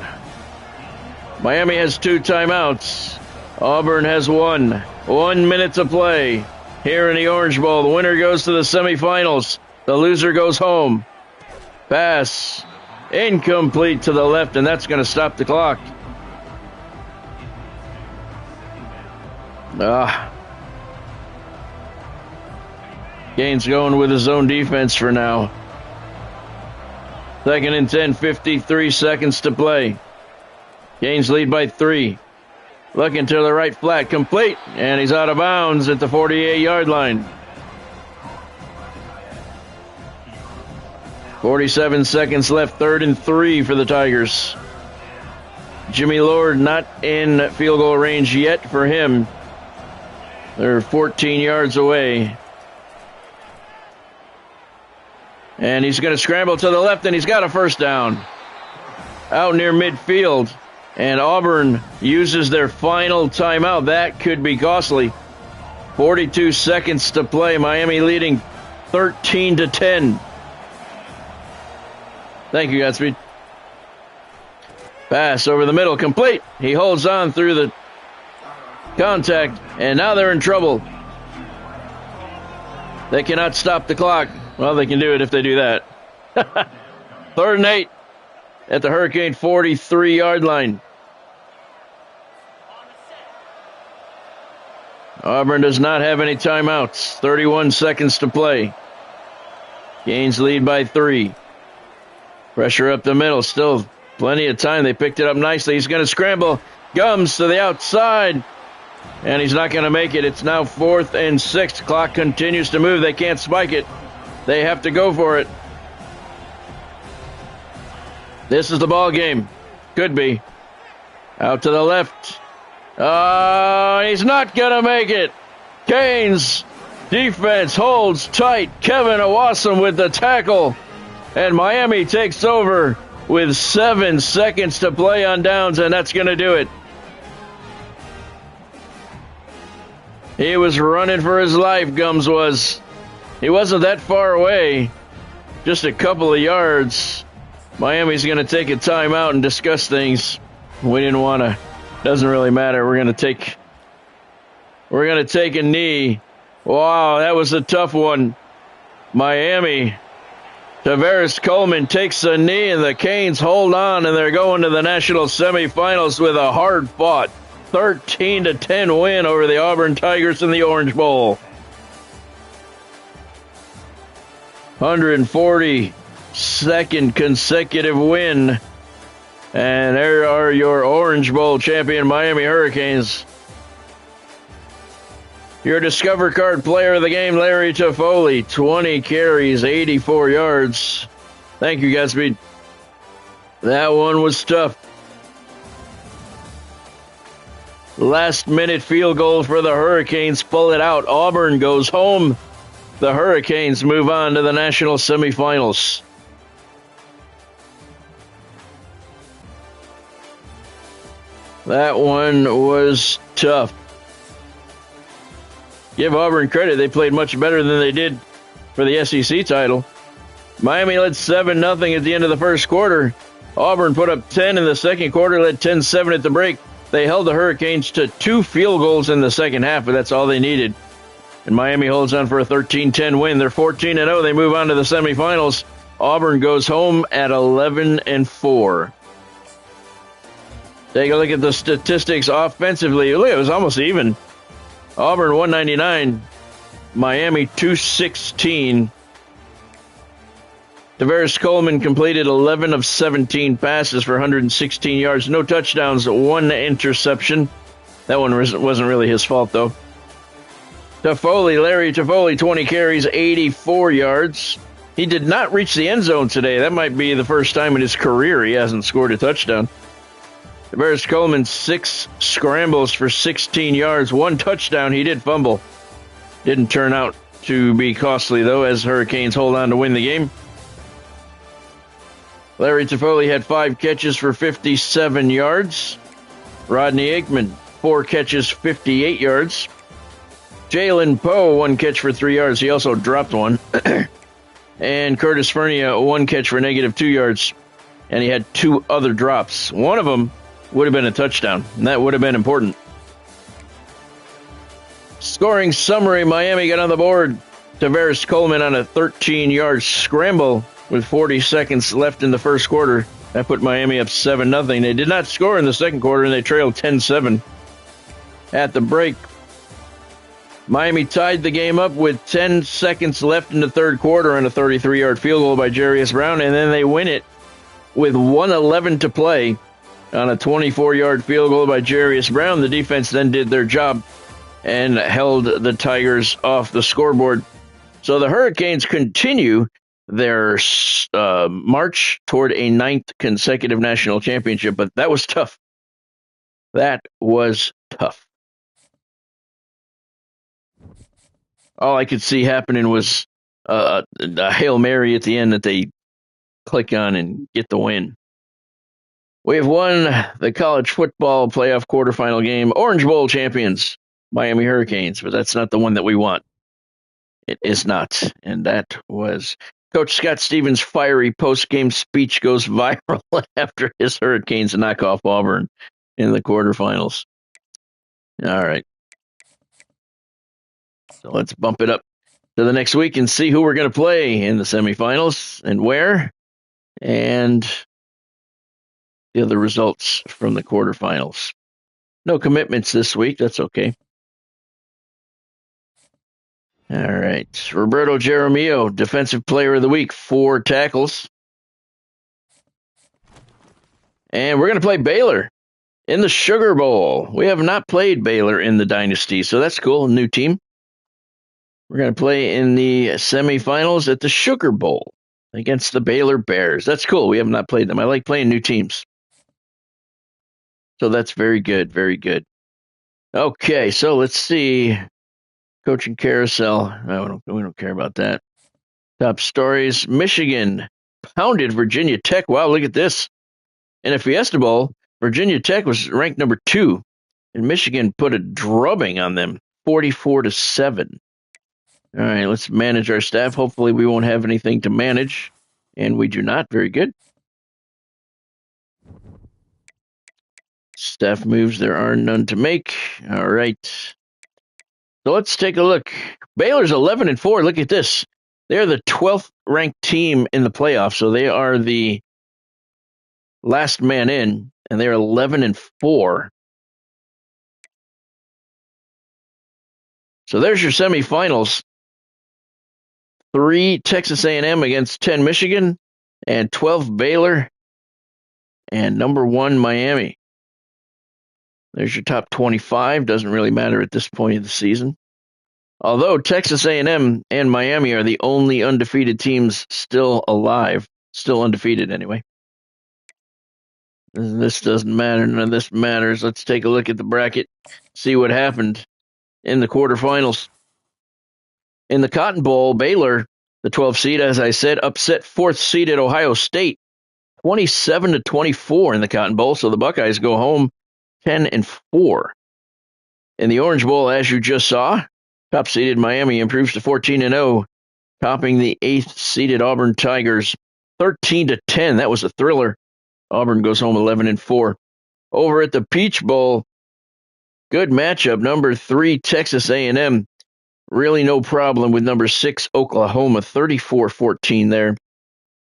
Miami has 2 timeouts. Auburn has 1. 1 minute to play here in the Orange Bowl. The winner goes to the semifinals. The loser goes home. Pass. Incomplete to the left, and that's going to stop the clock. Gaines going with his own defense for now. 2nd and 10, 53 seconds to play. Gaines lead by 3. Looking to the right flat, complete, and he's out of bounds at the 48-yard line. 47 seconds left, 3rd and 3 for the Tigers. Jimmy Lord not in field goal range yet for him. They're 14 yards away. And he's going to scramble to the left, and he's got a first down. Out near midfield. And Auburn uses their final timeout. That could be costly. 42 seconds to play. Miami leading 13-10. Thank you, Godspeed. Pass over the middle, complete. He holds on through the contact, and now they're in trouble. They cannot stop the clock. Well, they can do it if they do that. 3rd and 8 at the Hurricane 43-yard line. Auburn does not have any timeouts. 31 seconds to play. Gaines lead by 3. Pressure up the middle. Still plenty of time. They picked it up nicely. He's going to scramble. Gums to the outside. And he's not going to make it. It's now 4th and 6. Clock continues to move. They can't spike it. They have to go for it. This is the ball game. Could be. Out to the left. He's not going to make it. Gaines' defense holds tight. Kevin Owasam with the tackle. And Miami takes over with 7 seconds to play on downs, and that's going to do it. He was running for his life, Gums was. He wasn't that far away. Just a couple of yards. Miami's going to take a timeout and discuss things. We didn't want to. Doesn't really matter. We're going to take a knee. Wow, that was a tough one. Miami. Tavares Coleman takes a knee, and the Canes hold on, and they're going to the national semifinals with a hard-fought 13-10 win over the Auburn Tigers in the Orange Bowl. 142nd consecutive win. And there are your Orange Bowl champion Miami Hurricanes. Your Discover Card player of the game, Larry Toffoli, 20 carries, 84 yards. Thank you, Godspeed. That one was tough. Last-minute field goal for the Hurricanes. Pull it out. Auburn goes home. The Hurricanes move on to the national semifinals. That one was tough. Give Auburn credit. They played much better than they did for the SEC title. Miami led 7-0 at the end of the first quarter. Auburn put up 10 in the second quarter, led 10-7 at the break. They held the Hurricanes to 2 field goals in the second half, but that's all they needed. And Miami holds on for a 13-10 win. They're 14-0. They move on to the semifinals. Auburn goes home at 11-4. Take a look at the statistics offensively. Look, it was almost even. Auburn 199, Miami 216. Tavares Coleman completed 11 of 17 passes for 116 yards. No touchdowns, 1 interception. That one wasn't really his fault, though. Larry Toffoli, 20 carries, 84 yards. He did not reach the end zone today. That might be the first time in his career he hasn't scored a touchdown. Tavares Coleman, 6 scrambles for 16 yards, 1 touchdown. He did fumble. Didn't turn out to be costly, though, as Hurricanes hold on to win the game. Larry Toffoli had 5 catches for 57 yards. Rodney Aikman, 4 catches, 58 yards. Jalen Poe, 1 catch for 3 yards. He also dropped one. And Curtis Fernia, 1 catch for -2 yards. And he had 2 other drops. One of them would have been a touchdown, and that would have been important. Scoring summary, Miami got on the board. Tavares Coleman on a 13-yard scramble with 40 seconds left in the first quarter. That put Miami up 7-0. They did not score in the second quarter, and they trailed 10-7. At the break, Miami tied the game up with 10 seconds left in the third quarter on a 33-yard field goal by Jarius Brown, and then they win it with 1:11 to play on a 24-yard field goal by Jarius Brown. The defense then did their job and held the Tigers off the scoreboard. So the Hurricanes continue their march toward a 9th consecutive national championship, but that was tough. That was tough. All I could see happening was a Hail Mary at the end that they click on and get the win. We have won the college football playoff quarterfinal game. Orange Bowl champions, Miami Hurricanes, but that's not the one that we want. It is not. And that was Coach Scott Stevens' fiery post-game speech goes viral after his Hurricanes knock off Auburn in the quarterfinals. All right. So let's bump it up to the next week and see who we're going to play in the semifinals and where, and the other results from the quarterfinals. No commitments this week. That's okay. All right. Roberto Jaramillo, Defensive Player of the Week, 4 tackles. And we're going to play Baylor in the Sugar Bowl. We have not played Baylor in the Dynasty, so that's cool. New team. We're going to play in the semifinals at the Sugar Bowl against the Baylor Bears. That's cool. We have not played them. I like playing new teams. So that's very good, very good. Okay, so let's see. Coaching carousel. No, we don't care about that. Top stories. Michigan pounded Virginia Tech. Wow, look at this. In a Fiesta Bowl, Virginia Tech was ranked number 2, and Michigan put a drubbing on them, 44-7. All right, let's manage our staff. Hopefully we won't have anything to manage, and we do not. Very good. Staff moves, there are none to make. All right. So let's take a look. Baylor's 11-4. Look at this. They're the 12th ranked team in the playoffs, so they are the last man in, and they're 11-4. So there's your semifinals. 3 Texas A&M against 10 Michigan, and 12 Baylor, and number 1 Miami. There's your top 25. Doesn't really matter at this point of the season. Although Texas A&M and Miami are the only undefeated teams still alive. Still undefeated anyway. This doesn't matter. None of this matters. Let's take a look at the bracket. See what happened in the quarterfinals. In the Cotton Bowl, Baylor, the 12th seed, as I said, upset 4th seeded Ohio State, 27-24 in the Cotton Bowl. So the Buckeyes go home 10-4. In the Orange Bowl, as you just saw, top-seeded Miami improves to 14-0, topping the 8th-seeded Auburn Tigers 13-10. That was a thriller. Auburn goes home 11-4. Over at the Peach Bowl, good matchup. Number 3, Texas A&M. Really no problem with number 6, Oklahoma, 34-14 there.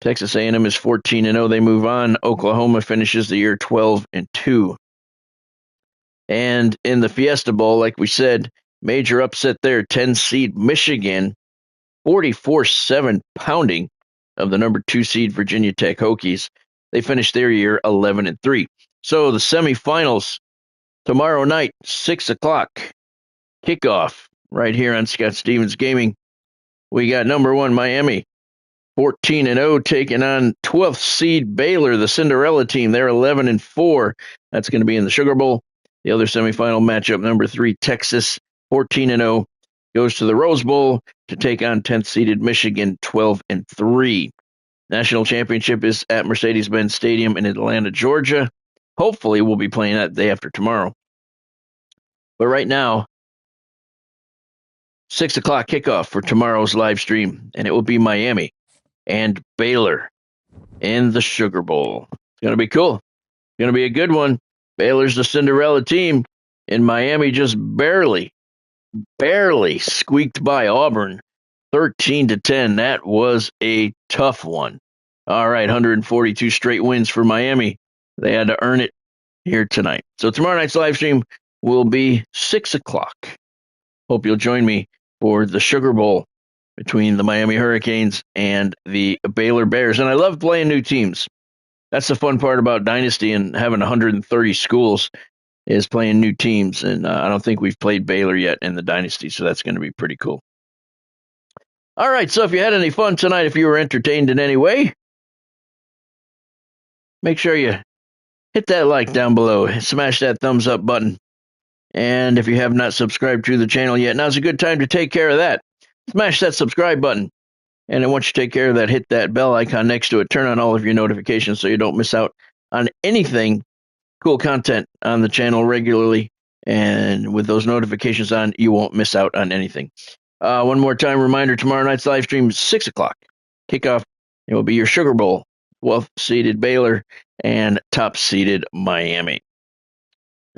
Texas A&M is 14-0. They move on. Oklahoma finishes the year 12-2. And in the Fiesta Bowl, like we said, major upset there. 10-seed Michigan, 44-7 pounding of the number 2 seed Virginia Tech Hokies. They finished their year 11-3. So the semifinals tomorrow night, 6 o'clock, kickoff right here on Scott Stevens Gaming. We got number 1 Miami, 14-0, taking on 12th seed Baylor, the Cinderella team. They're 11-4. That's going to be in the Sugar Bowl. The other semifinal matchup, number 3 Texas, 14-0, goes to the Rose Bowl to take on 10th seeded Michigan, 12-3. National championship is at Mercedes-Benz Stadium in Atlanta, Georgia. Hopefully, we'll be playing that day after tomorrow. But right now, 6 o'clock kickoff for tomorrow's live stream, and it will be Miami and Baylor in the Sugar Bowl. It's going to be cool. It's going to be a good one. Baylor's the Cinderella team, and Miami just barely squeaked by Auburn, 13-10. That was a tough one. All right, 142 straight wins for Miami. They had to earn it here tonight. So tomorrow night's live stream will be 6 o'clock. Hope you'll join me for the Sugar Bowl between the Miami Hurricanes and the Baylor Bears. And I love playing new teams. That's the fun part about Dynasty and having 130 schools is playing new teams. And I don't think we've played Baylor yet in the Dynasty, so that's going to be pretty cool. All right, so if you had any fun tonight, if you were entertained in any way, make sure you hit that like down below. Smash that thumbs up button. And if you have not subscribed to the channel yet, now's a good time to take care of that. Smash that subscribe button. And then once you take care of that, hit that bell icon next to it. Turn on all of your notifications so you don't miss out on anything cool content on the channel regularly. And with those notifications on, you won't miss out on anything. One more time, reminder, tomorrow night's live stream is 6 o'clock. Kickoff, it will be your Sugar Bowl, 12th-seeded Baylor and top-seeded Miami.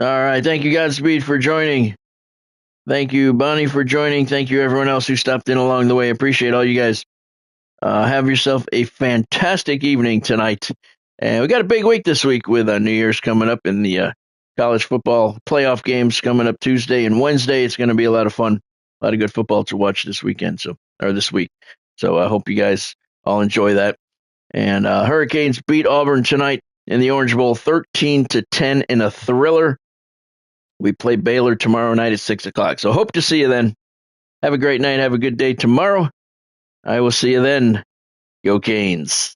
All right, thank you, Godspeed, for joining. Thank you, Bonnie, for joining. Thank you, everyone else who stopped in along the way. Appreciate all you guys. Have yourself a fantastic evening tonight. And we got a big week this week with New Year's coming up and the college football playoff games coming up Tuesday and Wednesday. It's going to be a lot of fun, a lot of good football to watch this weekend, or this week. So I hope you guys all enjoy that. And Hurricanes beat Auburn tonight in the Orange Bowl, 13-10 in a thriller. We play Baylor tomorrow night at 6 o'clock. So hope to see you then. Have a great night. Have a good day tomorrow. I will see you then. Go Canes.